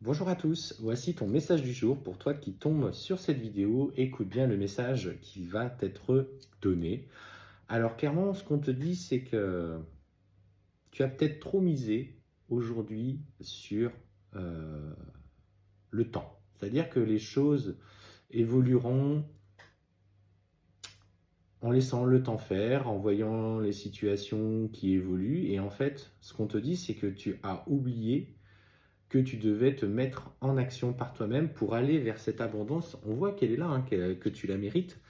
Bonjour à tous, voici ton message du jour pour toi qui tombe sur cette vidéo. Écoute bien le message qui va t'être donné. Alors clairement, ce qu'on te dit, c'est que tu as peut-être trop misé aujourd'hui sur euh, le temps. C'est-à-dire que les choses évolueront en laissant le temps faire, en voyant les situations qui évoluent. Et en fait, ce qu'on te dit, c'est que tu as oublié que tu devais te mettre en action par toi-même pour aller vers cette abondance. On voit qu'elle est là, hein, que tu la mérites,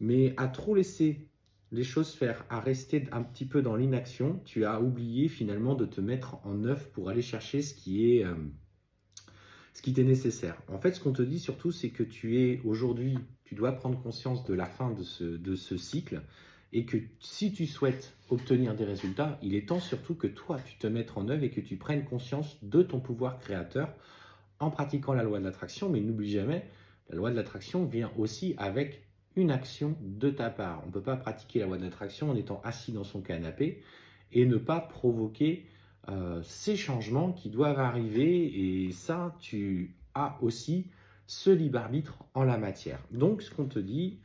mais à trop laisser les choses faire, à rester un petit peu dans l'inaction, tu as oublié finalement de te mettre en œuvre pour aller chercher ce qui t'est nécessaire. En fait, ce qu'on te dit surtout, c'est que tu es aujourd'hui, tu dois prendre conscience de la fin de ce cycle et que si tu souhaites obtenir des résultats, il est temps surtout que toi, tu te mettes en œuvre et que tu prennes conscience de ton pouvoir créateur en pratiquant la loi de l'attraction. Mais n'oublie jamais, la loi de l'attraction vient aussi avec une action de ta part. On ne peut pas pratiquer la loi de l'attraction en étant assis dans son canapé et ne pas provoquer ces changements qui doivent arriver. Et ça, tu as aussi ce libre arbitre en la matière. Donc, ce qu'on te dit,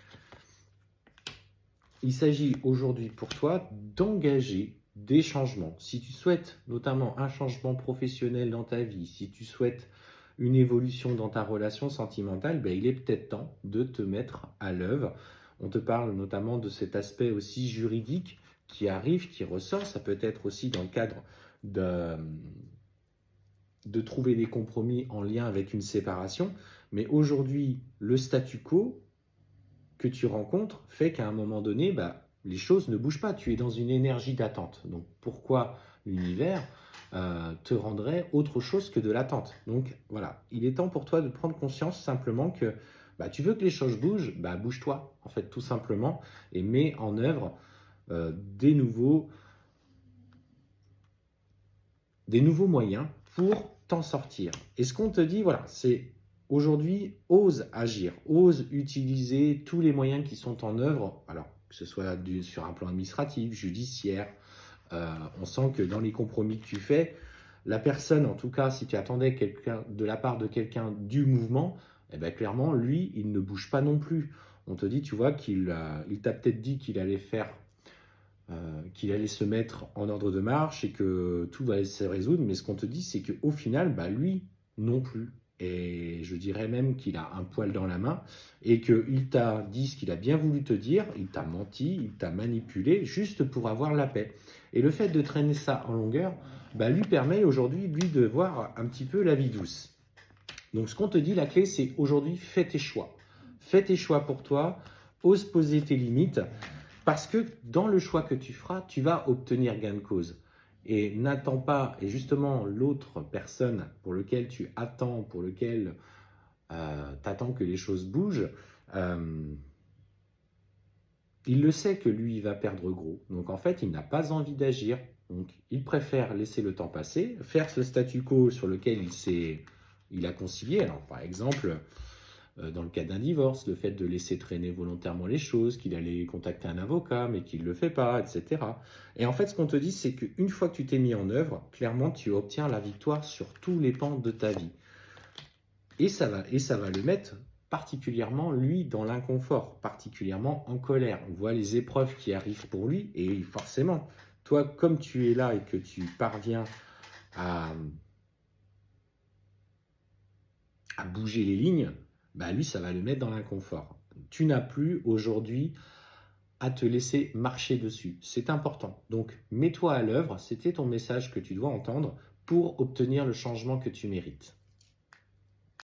il s'agit aujourd'hui pour toi d'engager des changements. Si tu souhaites notamment un changement professionnel dans ta vie, si tu souhaites une évolution dans ta relation sentimentale, ben, il est peut-être temps de te mettre à l'œuvre. On te parle notamment de cet aspect aussi juridique qui arrive, qui ressort. Ça peut être aussi dans le cadre de, de trouver des compromis en lien avec une séparation. Mais aujourd'hui, le statu quo que tu rencontres fait qu'à un moment donné, bah, les choses ne bougent pas. Tu es dans une énergie d'attente. Donc pourquoi l'univers te rendrait autre chose que de l'attente? Donc voilà, il est temps pour toi de prendre conscience simplement que bah, tu veux que les choses bougent, bah, bouge-toi, en fait, tout simplement, et mets en œuvre des nouveaux moyens pour t'en sortir. Et ce qu'on te dit, voilà, c'est aujourd'hui, ose agir, ose utiliser tous les moyens qui sont en œuvre, alors que ce soit sur un plan administratif, judiciaire. On sent que dans les compromis que tu fais, la personne, en tout cas, si tu attendais quelqu'un de la part de quelqu'un du mouvement, eh ben, clairement, lui, il ne bouge pas non plus. On te dit, tu vois, il t'a peut-être dit qu'il allait se mettre en ordre de marche et que tout va se résoudre, mais ce qu'on te dit, c'est qu'au final, bah, lui non plus. Et je dirais même qu'il a un poil dans la main et qu'il t'a dit ce qu'il a bien voulu te dire, il t'a menti, il t'a manipulé juste pour avoir la paix. Et le fait de traîner ça en longueur, bah, lui permet aujourd'hui, lui, de voir un petit peu la vie douce. Donc ce qu'on te dit, la clé, c'est aujourd'hui, fais tes choix. Fais tes choix pour toi, ose poser tes limites, parce que dans le choix que tu feras, tu vas obtenir gain de cause. Et n'attends pas, et justement l'autre personne pour lequel tu attends, pour lequel tu attends que les choses bougent, euh, il le sait que lui, il va perdre gros. Donc en fait, il n'a pas envie d'agir. Donc il préfère laisser le temps passer, faire ce statu quo sur lequel il a concilié. Alors par exemple, dans le cas d'un divorce, le fait de laisser traîner volontairement les choses, qu'il allait contacter un avocat, mais qu'il ne le fait pas, etc. Et en fait, ce qu'on te dit, c'est qu'une fois que tu t'es mis en œuvre, clairement, tu obtiens la victoire sur tous les pans de ta vie. Et ça va le mettre particulièrement, lui, dans l'inconfort, particulièrement en colère. On voit les épreuves qui arrivent pour lui, et forcément, toi, comme tu es là et que tu parviens à, à bouger les lignes, bah lui, ça va le mettre dans l'inconfort. Tu n'as plus aujourd'hui à te laisser marcher dessus. C'est important. Donc, mets-toi à l'œuvre. C'était ton message que tu dois entendre pour obtenir le changement que tu mérites.